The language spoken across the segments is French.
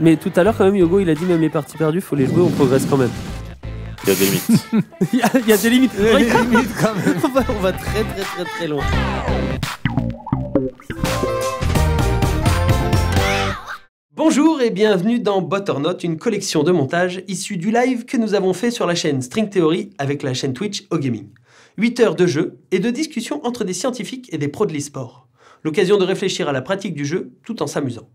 Mais tout à l'heure, quand même, Yogo, il a dit même les parties perdues, faut les jouer, on progresse quand même. Il y a des limites. Il y a des limites. Il y a des limites quand même. On va très loin. Bonjour et bienvenue dans Butternut, une collection de montages issue du live que nous avons fait sur la chaîne String Theory avec la chaîne Twitch OGaming. 8 heures de jeu et de discussion entre des scientifiques et des pros de l'e-sport. L'occasion de réfléchir à la pratique du jeu tout en s'amusant.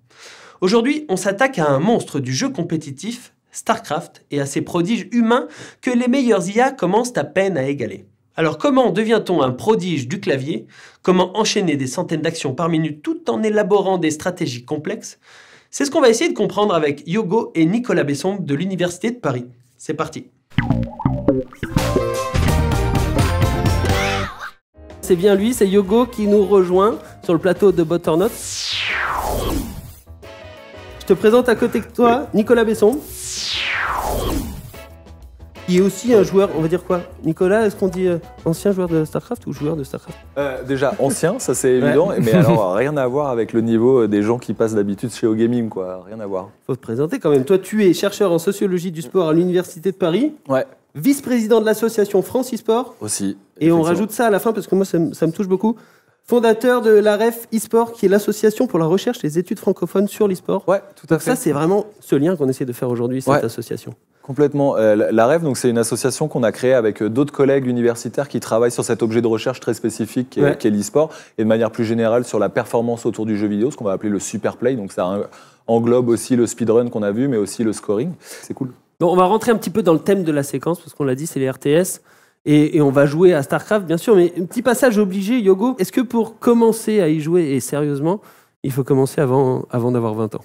Aujourd'hui, on s'attaque à un monstre du jeu compétitif, StarCraft, et à ses prodiges humains que les meilleurs IA commencent à peine à égaler. Alors comment devient-on un prodige du clavier? Comment enchaîner des centaines d'actions par minute tout en élaborant des stratégies complexes? C'est ce qu'on va essayer de comprendre avec Yogo et Nicolas Besson de l'Université de Paris. C'est parti. C'est bien lui, c'est Yogo qui nous rejoint sur le plateau de Butternut. Je te présente à côté de toi Nicolas Besson, qui est aussi un joueur, on va dire quoi? Nicolas, est-ce qu'on dit ancien joueur de StarCraft ou joueur de StarCraft? Déjà ancien, ça c'est évident, mais alors rien à voir avec le niveau des gens qui passent d'habitude chez OGaming, quoi, rien à voir. Faut te présenter quand même. Toi, tu es chercheur en sociologie du sport à l'Université de Paris. Ouais. Vice-président de l'association France eSport. Aussi. Et on rajoute ça à la fin parce que moi, ça me touche beaucoup. Fondateur de l'AREF eSport, qui est l'association pour la recherche et les études francophones sur l'e-sport. Ouais, tout à fait. Ça, c'est vraiment ce lien qu'on essaie de faire aujourd'hui, cette association. Complètement. L'AREF, donc, c'est une association qu'on a créée avec d'autres collègues universitaires qui travaillent sur cet objet de recherche très spécifique qu'est l'e-sport, et de manière plus générale sur la performance autour du jeu vidéo, ce qu'on va appeler le super play. Donc ça englobe aussi le speedrun qu'on a vu, mais aussi le scoring. C'est cool. Bon, on va rentrer un petit peu dans le thème de la séquence, parce qu'on l'a dit, c'est les RTS. Et on va jouer à StarCraft, bien sûr, mais un petit passage obligé, Yogo. Est-ce que pour commencer à y jouer, et sérieusement, il faut commencer avant d'avoir 20 ans?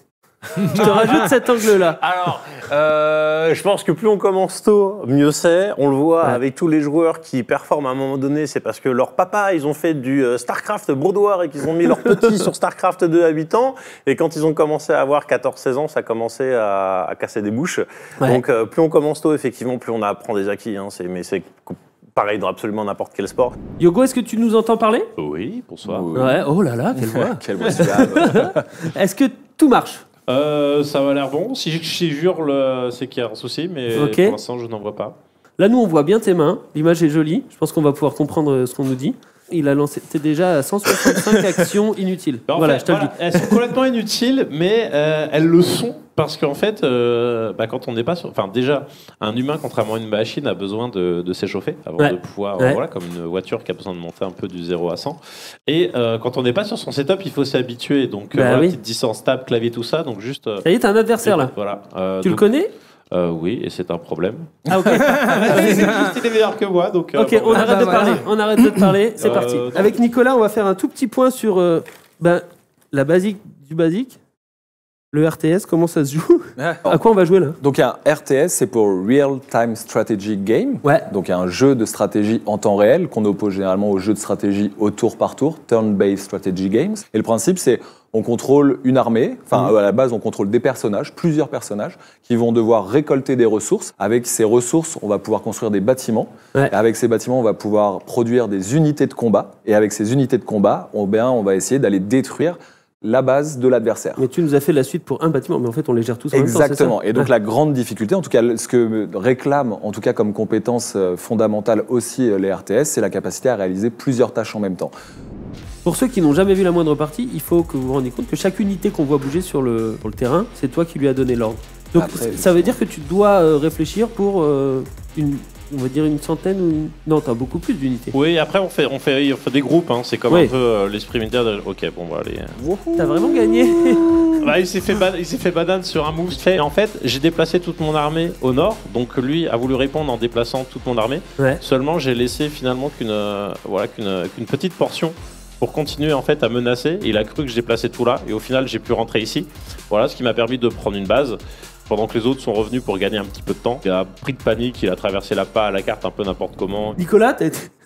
Je te rajoute cet angle-là. Alors, je pense que plus on commence tôt, mieux c'est. On le voit avec tous les joueurs qui performent à un moment donné, c'est parce que leur papa, ils ont fait du StarCraft broudoir et qu'ils ont mis leurs petits sur StarCraft 2 à 8 ans. Et quand ils ont commencé à avoir 14-16 ans, ça commençait à casser des bouches. Donc, plus on commence tôt, effectivement, plus on apprend des acquis. Hein. Mais c'est pareil dans absolument n'importe quel sport. Yogo, est-ce que tu nous entends parler? Oui, bonsoir. Oui. Ouais, oh là là, quelle voix. Quelle voix suave. Est-ce que tout marche? Ça m'a l'air bon. Si j'hurle, c'est qu'il y a un souci, mais pour l'instant, je n'en vois pas. Là, nous, on voit bien tes mains. L'image est jolie. Je pense qu'on va pouvoir comprendre ce qu'on nous dit. Il a lancé. T'es déjà à 165 actions inutiles. Voilà, je te le dis. Elles sont complètement inutiles, mais elles le sont parce qu'en fait, quand on n'est pas sur. Enfin, déjà, un humain, contrairement à une machine, a besoin de s'échauffer avant de pouvoir. Voilà, comme une voiture qui a besoin de monter un peu du 0 à 100. Et quand on n'est pas sur son setup, il faut s'y habituer. Donc, petite distance table, clavier, tout ça. Donc, juste. Ça y est, t'as un adversaire là. Voilà. Tu le connais? Oui, et c'est un problème. Ah, ok. Il est meilleur que moi, donc. Ok, on arrête de parler. On arrête de parler. C'est parti. Avec Nicolas, on va faire un tout petit point sur la basique du basique. Le RTS, comment ça se joue? À quoi on va jouer là? Donc il y a un RTS, c'est pour Real Time Strategy Game. Donc il y a un jeu de stratégie en temps réel qu'on oppose généralement au jeu de stratégie au tour par tour, Turn-Based Strategy Games. Et le principe, c'est on contrôle une armée, à la base on contrôle des personnages, plusieurs personnages, qui vont devoir récolter des ressources. Avec ces ressources, on va pouvoir construire des bâtiments. Et avec ces bâtiments, on va pouvoir produire des unités de combat. Et avec ces unités de combat, on va essayer d'aller détruire la base de l'adversaire. Mais tu nous as fait la suite pour un bâtiment, mais en fait on les gère tous en même temps. Exactement. Et donc la grande difficulté, en tout cas ce que réclament en tout cas comme compétence fondamentale aussi les RTS, c'est la capacité à réaliser plusieurs tâches en même temps. Pour ceux qui n'ont jamais vu la moindre partie, il faut que vous vous rendiez compte que chaque unité qu'on voit bouger sur le terrain, c'est toi qui lui as donné l'ordre. Donc ça veut dire que tu dois réfléchir pour on va dire une centaine ou... Non, t'as beaucoup plus d'unités. Oui, après on fait des groupes, hein. C'est comme un peu l'esprit militaire de... Ok, bon, on va aller... T'as vraiment gagné. Il s'est fait banane sur un move. En fait, j'ai déplacé toute mon armée au nord, donc lui a voulu répondre en déplaçant toute mon armée. Seulement, j'ai laissé finalement qu'une petite portion pour continuer en fait à menacer. Il a cru que je déplaçais tout là, et au final, j'ai pu rentrer ici. Voilà, ce qui m'a permis de prendre une base. Pendant que les autres sont revenus pour gagner un petit peu de temps. Il a pris de panique, il a traversé la carte un peu n'importe comment. Nicolas,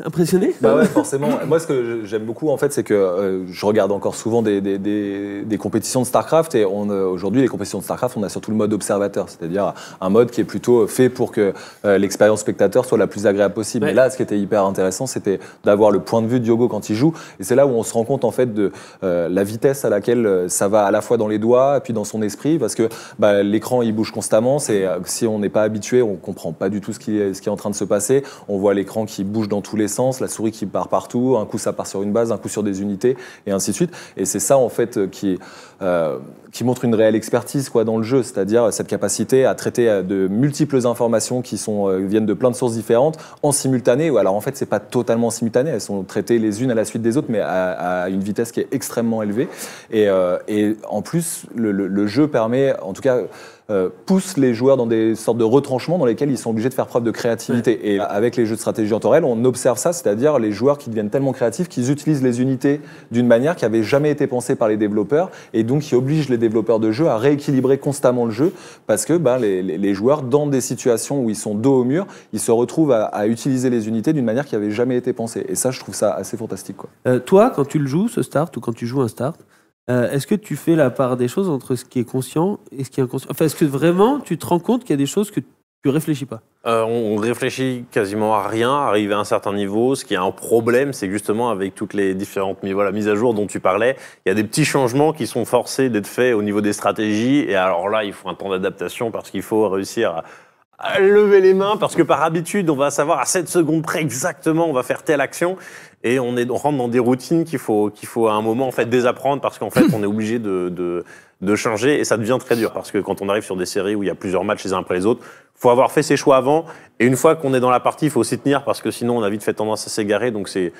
Impressionné? Bah ouais, forcément. Moi, ce que j'aime beaucoup, en fait, c'est que je regarde encore souvent des compétitions de StarCraft et aujourd'hui, les compétitions de StarCraft, on a surtout le mode observateur, c'est-à-dire un mode qui est plutôt fait pour que l'expérience spectateur soit la plus agréable possible. Ouais. Mais là, ce qui était hyper intéressant, c'était d'avoir le point de vue de Diogo quand il joue. Et c'est là où on se rend compte, en fait, de la vitesse à laquelle ça va à la fois dans les doigts et puis dans son esprit, parce que l'écran, il bouge constamment. Si on n'est pas habitué, on comprend pas du tout ce qui est en train de se passer. On voit l'écran qui bouge dans tous les sens, la souris qui part partout, un coup ça part sur une base, un coup sur des unités, et ainsi de suite. Et c'est ça, en fait, qui montre une réelle expertise dans le jeu, c'est-à-dire cette capacité à traiter de multiples informations qui viennent de plein de sources différentes en simultané. Ou alors, en fait, c'est pas totalement simultané, elles sont traitées les unes à la suite des autres, mais à une vitesse qui est extrêmement élevée. Et en plus, le jeu permet, en tout cas, pousse les joueurs dans des sortes de retranchements dans lesquels ils sont obligés de faire preuve de créativité. Ouais. Et avec les jeux de stratégie en temps réel, on observe ça, c'est-à-dire les joueurs qui deviennent tellement créatifs qu'ils utilisent les unités d'une manière qui n'avait jamais été pensée par les développeurs et donc qui oblige les développeurs de jeu à rééquilibrer constamment le jeu parce que les joueurs, dans des situations où ils sont dos au mur, ils se retrouvent à utiliser les unités d'une manière qui n'avait jamais été pensée. Et ça, je trouve ça assez fantastique, quoi. Toi, quand tu le joues, ce start, ou quand tu joues un start, est-ce que tu fais la part des choses entre ce qui est conscient et ce qui est inconscient? Enfin, est-ce que vraiment tu te rends compte qu'il y a des choses que tu réfléchis pas? On réfléchit quasiment à rien, arrivé à un certain niveau. Ce qui est un problème, c'est que justement avec toutes les différentes mises à jour dont tu parlais, il y a des petits changements qui sont forcés d'être faits au niveau des stratégies. Et alors là, il faut un temps d'adaptation parce qu'il faut réussir à lever les mains parce que par habitude, on va savoir à 7 secondes près exactement, on va faire telle action. Et on rentre dans des routines qu'il faut à un moment en fait désapprendre parce qu'en fait on est obligé de changer et ça devient très dur parce que quand on arrive sur des séries où il y a plusieurs matchs les uns après les autres, faut avoir fait ses choix avant et une fois qu'on est dans la partie, il faut s'y tenir parce que sinon on a vite fait tendance à s'égarer, donc c'est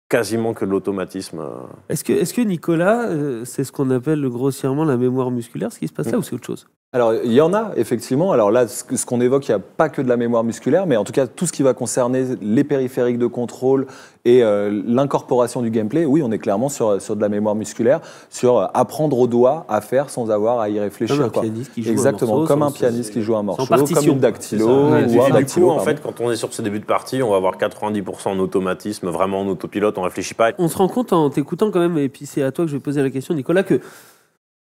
quasiment que de l'automatisme. Est-ce que Nicolas, c'est ce qu'on appelle grossièrement la mémoire musculaire, ce qui se passe là, ou c'est autre chose? Alors, il y en a, effectivement. Alors là, ce qu'on évoque, il n'y a pas que de la mémoire musculaire, mais en tout cas, tout ce qui va concerner les périphériques de contrôle et l'incorporation du gameplay, oui, on est clairement sur de la mémoire musculaire, sur apprendre au doigt à faire sans avoir à y réfléchir. Comme un pianiste qui joue exactement, un morceau, comme un pianiste qui joue un morceau, comme une dactylo. Ou un dactylo, en fait, quand on est sur ces débuts de partie, on va avoir 90% en automatisme, vraiment en autopilote, on ne réfléchit pas. On se rend compte en t'écoutant quand même, et puis c'est à toi que je vais poser la question, Nicolas, que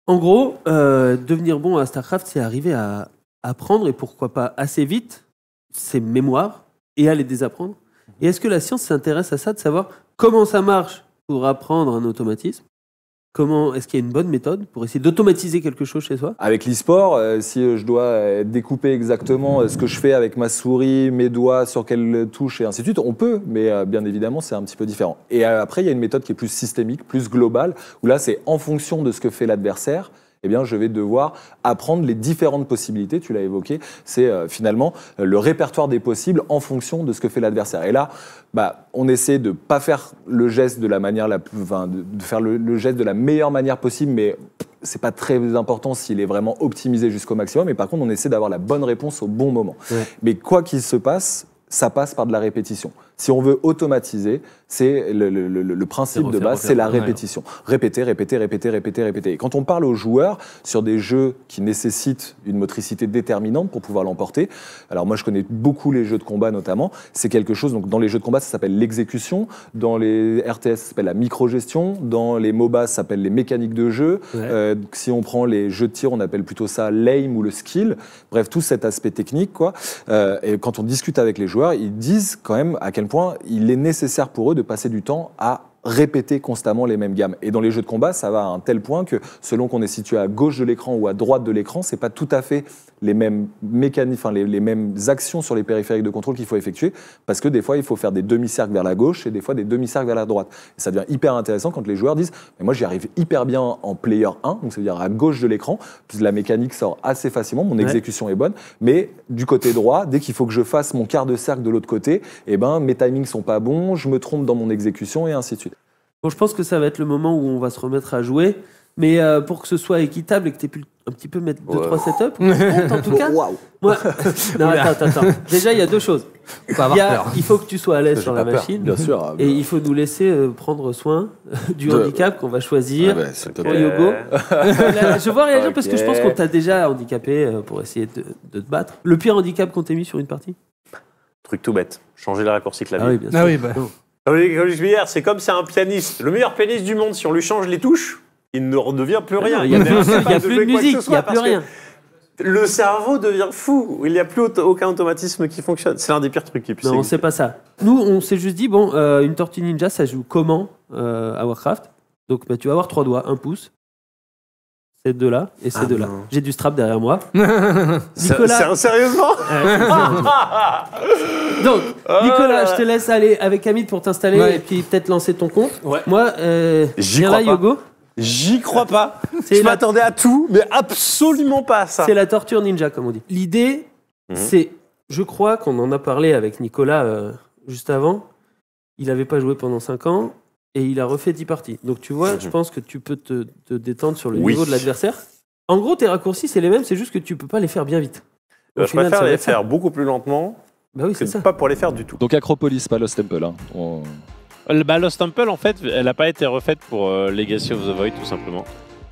en gros, devenir bon à StarCraft, c'est arriver à apprendre, et pourquoi pas assez vite, ses mémoires, et à les désapprendre. Et est-ce que la science s'intéresse à ça, de savoir comment ça marche pour apprendre un automatisme? Est-ce qu'il y a une bonne méthode pour essayer d'automatiser quelque chose chez soi? Avec l'e-sport, si je dois découper exactement ce que je fais avec ma souris, mes doigts, sur quelle touche et ainsi de suite, on peut, mais bien évidemment, c'est un petit peu différent. Et après, il y a une méthode qui est plus systémique, plus globale, où là, c'est en fonction de ce que fait l'adversaire, eh bien, je vais devoir apprendre les différentes possibilités, tu l'as évoqué, c'est finalement le répertoire des possibles en fonction de ce que fait l'adversaire. Et là, on essaie de ne pas faire le geste de la manière de faire le geste de la meilleure manière possible, mais c'est pas très important s'il est vraiment optimisé jusqu'au maximum. Et par contre, on essaie d'avoir la bonne réponse au bon moment. Ouais. Mais quoi qu'il se passe, ça passe par de la répétition. Si on veut automatiser, c'est le principe de base, c'est la répétition. Répéter. Et quand on parle aux joueurs sur des jeux qui nécessitent une motricité déterminante pour pouvoir l'emporter, alors moi je connais beaucoup les jeux de combat notamment, c'est quelque chose, donc dans les jeux de combat ça s'appelle l'exécution, dans les RTS ça s'appelle la microgestion, dans les MOBA ça s'appelle les mécaniques de jeu, ouais. Si on prend les jeux de tir on appelle plutôt ça l'aim ou le skill, bref tout cet aspect technique quoi. Et quand on discute avec les joueurs, ils disent quand même à quel point il est nécessaire pour eux de passer du temps à répéter constamment les mêmes gammes. Et dans les jeux de combat, ça va à un tel point que selon qu'on est situé à gauche de l'écran ou à droite de l'écran, c'est pas tout à fait les mêmes mécaniques, enfin les mêmes actions sur les périphériques de contrôle qu'il faut effectuer, parce que des fois il faut faire des demi-cercles vers la gauche et des fois des demi-cercles vers la droite. Et ça devient hyper intéressant quand les joueurs disent mais moi j'y arrive hyper bien en player 1, donc ça veut dire à gauche de l'écran, puis la mécanique sort assez facilement, mon exécution est bonne, mais du côté droit, dès qu'il faut que je fasse mon quart de cercle de l'autre côté, eh ben mes timings sont pas bons, je me trompe dans mon exécution et ainsi de suite. Bon, je pense que ça va être le moment où on va se remettre à jouer, mais pour que ce soit équitable et que tu aies pu un petit peu mettre 2-3 setups, en tout cas. Waouh. Moi... Non, attends. Déjà, il y a deux choses. Il faut que tu sois à l'aise sur la machine. Bien sûr. Et il faut nous laisser prendre soin du handicap qu'on va choisir pour Yogo. Je vois réagir parce que je pense qu'on t'a déjà handicapé pour essayer de te battre. Le pire handicap qu'on t'ait mis sur une partie? truc tout bête. Changer les raccourcis clavier. Ah oui, bien sûr. Ah oui, bah. Comme je dis hier, c'est comme c'est un pianiste. Le meilleur pianiste du monde, si on lui change les touches, il ne redevient plus rien. Il n'y a, n'est incapable plus de de jouer quoi que musique, ce il n'y a soit plus parce que rien. Le cerveau devient fou. Il n'y a plus aucun automatisme qui fonctionne. C'est l'un des pires trucs qui puisse Non, exister. c'est pas ça. Nous, on s'est juste dit, bon, une Tortue Ninja, ça joue comment à Warcraft? Donc, tu vas avoir 3 doigts, 1 pouce. Ces deux-là et ces deux-là. non. J'ai du strap derrière moi. Sérieusement Donc, Nicolas, je te laisse aller avec Hamid pour t'installer Ouais. et puis peut-être lancer ton compte. Ouais. Moi, J'y viens crois là, pas. Yogo. J'y crois pas. C'est Je la- m'attendais à tout, mais absolument pas à ça. C'est la torture ninja, comme on dit. L'idée, c'est, je crois qu'on en a parlé avec Nicolas juste avant. Il n'avait pas joué pendant 5 ans et il a refait 10 parties. Donc tu vois, je pense que tu peux te détendre sur le Oui. niveau de l'adversaire. En gros, tes raccourcis, c'est les mêmes, c'est juste que tu peux pas les faire bien vite. Au Je final, préfère ça va les être ça. faire beaucoup plus lentement Bah oui, que c'est de ça. pas pour les faire du tout. Donc Acropolis, pas Lost Temple. Hein. Lost Temple, en fait, elle n'a pas été refaite pour Legacy of the Void, tout simplement.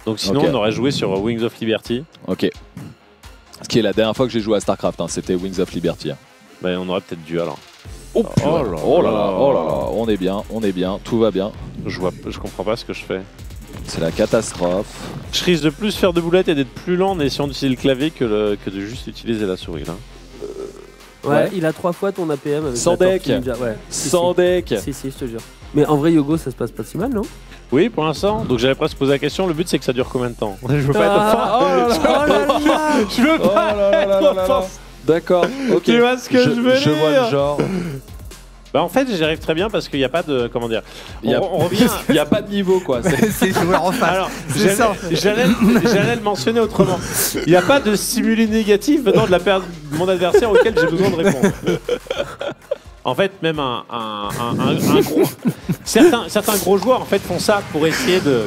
Donc sinon, Ok. on aurait joué sur Wings of Liberty. Ok. Ce qui est la dernière fois que j'ai joué à StarCraft, hein, c'était Wings of Liberty. Hein. Ben, on aurait peut-être dû alors. Oh là là, on est bien, tout va bien. Je comprends pas ce que je fais. C'est la catastrophe. Je risque de plus faire de boulettes et d'être plus lent en essayant d'utiliser le clavier que de juste utiliser la souris là. Ouais, il a 3 fois ton APM avec Sans la tortue deck. ninja. Ouais. Sans deck. Si, je te jure. Mais en vrai, Yogo, ça se passe pas si mal, non? Oui, pour l'instant. Donc j'avais presque posé la question. Le but c'est que ça dure combien de temps? Je veux pas être Je veux pas être offensif. D'accord, ok. Tu vois ce que je veux Je vois dire le genre. Bah en fait, j'y arrive très bien parce qu'il n'y a pas de comment dire. Il On revient. n'y a pas de niveau quoi. C'est joueur en face. Alors, C'est ça. j'allais le mentionner autrement. Il n'y a pas de stimuli négatif venant de la perte de mon adversaire auquel j'ai besoin de répondre. En fait, même un gros... certains gros joueurs en fait font ça pour essayer de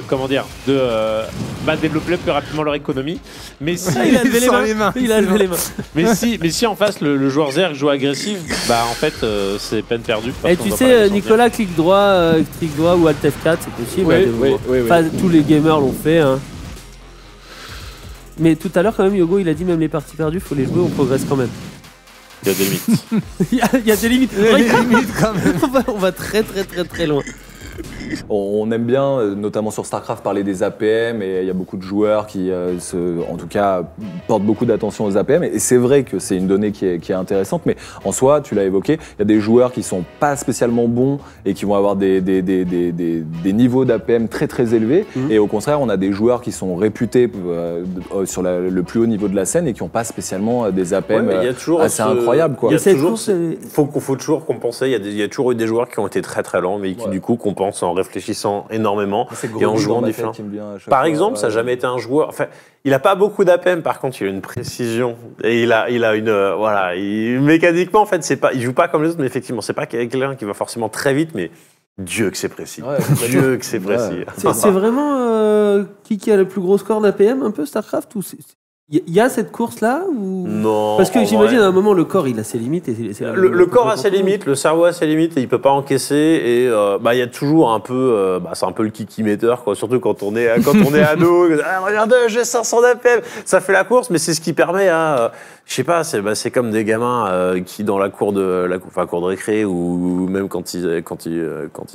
développer plus rapidement leur économie. Mais si Il a levé Sans les les mains. mains. Il a levé les mains. mais si en face le joueur Zerg joue agressif, bah en fait c'est peine perdue. parce Et qu'on tu doit pas sais, les sortir. Nicolas, clic droit ou Alt F4, c'est possible. Oui, hein, oui. Enfin, tous les gamers l'ont fait. Hein. Mais tout à l'heure, quand même, Yogo, il a dit même les parties perdues, faut les jouer, on progresse quand même. Il y a des limites. Il y a des limites. Il y a des limites quand même. On va très loin. On aime bien, notamment sur StarCraft, parler des APM et il y a beaucoup de joueurs qui, en tout cas, portent beaucoup d'attention aux APM. Et c'est vrai que c'est une donnée qui est intéressante, mais en soi, tu l'as évoqué, il y a des joueurs qui sont pas spécialement bons et qui vont avoir des niveaux d'APM très très élevés. Et au contraire, on a des joueurs qui sont réputés sur le plus haut niveau de la scène et qui n'ont pas spécialement des APM Ouais, mais il y a toujours assez incroyables. Quoi. Il y a cette toujours, course, faut toujours compenser. Il y a toujours eu des joueurs qui ont été très très lents, mais qui du coup compensent en réfléchissant énormément et en jouant différent. Par exemple, ça n'a jamais été un joueur. Enfin, il n'a pas beaucoup d'APM, par contre, il a une précision et il a une mécaniquement en fait, c'est pas, il joue pas comme les autres, mais effectivement, c'est pas quelqu'un qui va forcément très vite, mais Dieu que c'est précis. Ouais, Dieu que c'est précis. C'est vraiment qui a le plus gros score d'APM, un peu, StarCraft ou il y a cette course-là ou... Non. Parce que en j'imagine vrai. à un moment, le corps, il a ses limites. Et Le corps a ses limites, le cerveau a ses limites et il peut pas encaisser et il y a toujours un peu c'est un peu le kiki-metteur quoi, surtout quand on est ado, regardez, j'ai 500 d'APM, ça fait la course mais c'est ce qui permet à je sais pas, c'est comme des gamins qui dans la cour de récré ou même quand ils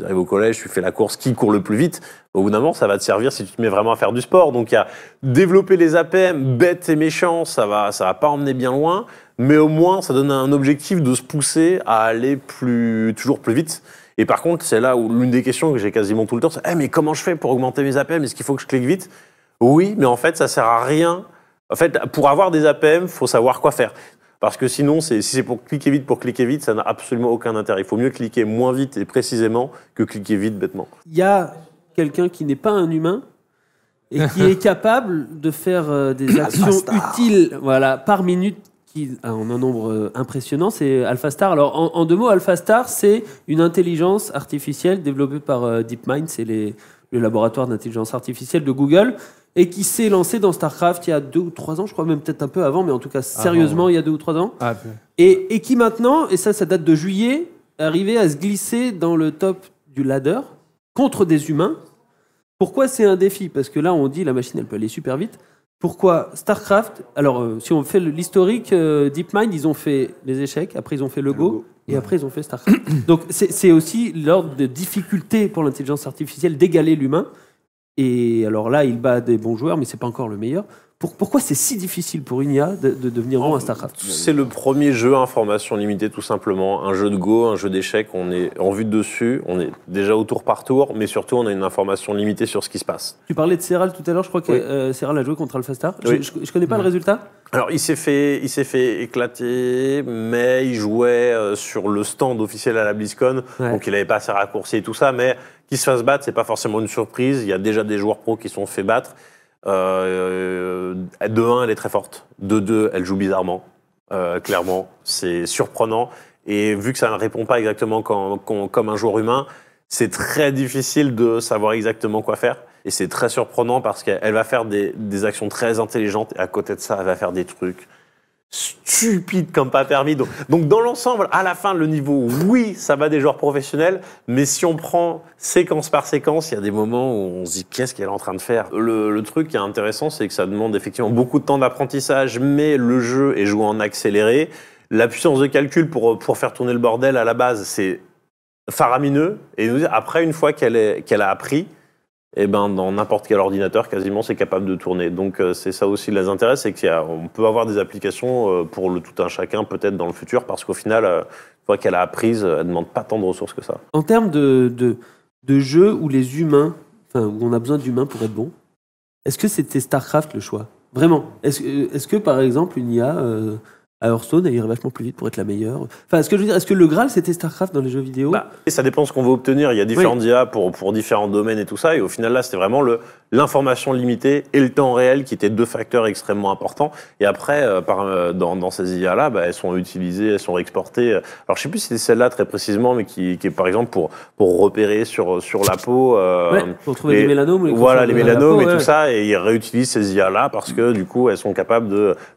arrivent au collège, tu fais la course qui court le plus vite. Au bout d'un moment, ça va te servir si tu te mets vraiment à faire du sport. Donc il y a développer les APM bêtes et méchants, ça va pas emmener bien loin. Mais au moins, ça donne un objectif de se pousser à aller toujours plus vite. Et par contre, c'est là où l'une des questions que j'ai quasiment tout le temps, c'est mais comment je fais pour augmenter mes APM? Est-ce qu'il faut que je clique vite? Oui, mais en fait, ça sert à rien. En fait, pour avoir des APM, il faut savoir quoi faire. Parce que sinon, si c'est pour cliquer vite, ça n'a absolument aucun intérêt. Il faut mieux cliquer moins vite et précisément que cliquer vite bêtement. Il y a quelqu'un qui n'est pas un humain et qui est capable de faire des actions utiles par minute en un nombre impressionnant, c'est AlphaStar. Alors, en 2 mots, AlphaStar, c'est une intelligence artificielle développée par DeepMind, c'est le laboratoire d'intelligence artificielle de Google, et qui s'est lancé dans StarCraft il y a 2 ou 3 ans, je crois même peut-être un peu avant, mais en tout cas sérieusement il y a 2 ou 3 ans, et qui maintenant, et ça date de juillet, est arrivé à se glisser dans le top du ladder contre des humains. Pourquoi c'est un défi? Parce que là, on dit la machine, elle peut aller super vite. Pourquoi StarCraft? Alors, si on fait l'historique, DeepMind, ils ont fait les échecs, après ils ont fait le Go, Et après, ils ont fait StarCraft. Donc, c'est aussi l'ordre de difficulté pour l'intelligence artificielle d'égaler l'humain. Et alors là, il bat des bons joueurs, mais c'est pas encore le meilleur. Pourquoi c'est si difficile pour une IA de devenir bon à StarCraft ? C'est le premier jeu à information limitée, tout simplement. Un jeu de Go, un jeu d'échecs, on est en vue de dessus, on est déjà au tour par tour, mais surtout, on a une information limitée sur ce qui se passe. Tu parlais de Serral tout à l'heure, je crois que Serral a joué contre AlphaStar. Oui. Je connais pas le résultat. Alors, il s'est fait éclater, mais il jouait sur le stand officiel à la BlizzCon, donc il n'avait pas assez raccourci et tout ça, mais qu'il se fasse battre, c'est pas forcément une surprise. Il y a déjà des joueurs pros qui se sont fait battre. De 1, elle est très forte. De 2, elle joue bizarrement. Clairement, c'est surprenant. Et vu que ça ne répond pas exactement comme un joueur humain, c'est très difficile de savoir exactement quoi faire. Et c'est très surprenant parce qu'elle va faire des actions très intelligentes. Et à côté de ça, elle va faire des trucs stupides comme pas permis. Donc dans l'ensemble, à la fin, le niveau, oui, ça va des joueurs professionnels. Mais si on prend séquence par séquence, il y a des moments où on se dit qu'est-ce qu'elle est en train de faire. Le truc qui est intéressant, c'est que ça demande effectivement beaucoup de temps d'apprentissage, mais le jeu est joué en accéléré. La puissance de calcul pour faire tourner le bordel à la base, c'est faramineux. Et après, une fois qu'elle a appris, et ben dans n'importe quel ordinateur, quasiment, c'est capable de tourner. Donc c'est ça aussi les intérêts, c'est qu'on peut avoir des applications pour le tout un chacun, peut-être dans le futur, parce qu'au final, une fois qu'elle a appris, elle ne demande pas tant de ressources que ça. En termes de jeux où les humains, où on a besoin d'humains pour être bon, est-ce que c'était StarCraft le choix ? Vraiment ? Est-ce que par exemple une IA à Hearthstone, elle irait vachement plus vite pour être la meilleure. Enfin, ce que je veux dire, est-ce que le Graal c'était StarCraft dans les jeux vidéo ? Ça dépend de ce qu'on veut obtenir. Il y a différentes IA pour différents domaines et tout ça. Et au final, là, c'était vraiment l'information limitée et le temps réel qui étaient deux facteurs extrêmement importants. Et après, dans ces IA-là, elles sont utilisées, elles sont exportées. Alors, je sais plus si c'est celle-là très précisément, mais qui est par exemple pour repérer sur la peau. Pour trouver les mélanomes. Les mélanomes et tout ça. Et ils réutilisent ces IA-là parce que du coup, elles sont capables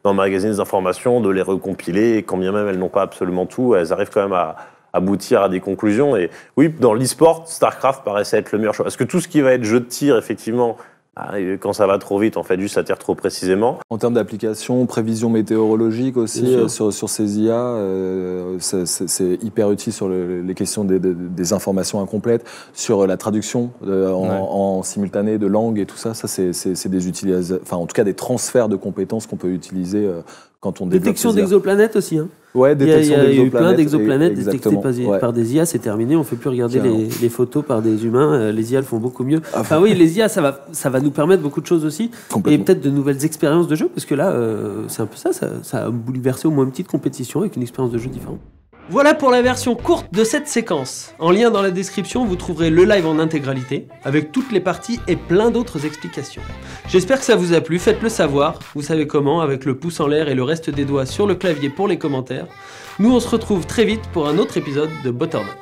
d'emmagasiner des informations, de les recompiler. Et quand bien même elles n'ont pas absolument tout, elles arrivent quand même à aboutir à des conclusions. Et oui, dans l'e-sport, StarCraft paraissait être le meilleur choix. Parce que tout ce qui va être jeu de tir, effectivement, quand ça va trop vite, en fait, juste ça tire trop précisément. En termes d'application, prévision météorologique aussi, sur ces IA, c'est hyper utile sur les questions des informations incomplètes, sur la traduction en simultané de langue et tout ça. Ça, c'est des utilisations, enfin, en tout cas, des transferts de compétences qu'on peut utiliser quand on développe. Détection d'exoplanètes aussi, hein. Ouais, détection d'exoplanètes. Il y a eu plein d'exoplanètes détectées par des IA, c'est terminé, on ne fait plus regarder les photos par des humains, les IA le font beaucoup mieux. Enfin oui, les IA, ça va nous permettre beaucoup de choses aussi, et peut-être de nouvelles expériences de jeu, parce que là, c'est un peu ça a bouleversé au moins une petite compétition avec une expérience de jeu différente. Voilà pour la version courte de cette séquence. En lien dans la description, vous trouverez le live en intégralité, avec toutes les parties et plein d'autres explications. J'espère que ça vous a plu, faites-le savoir, vous savez comment, avec le pouce en l'air et le reste des doigts sur le clavier pour les commentaires. Nous on se retrouve très vite pour un autre épisode de Butternote.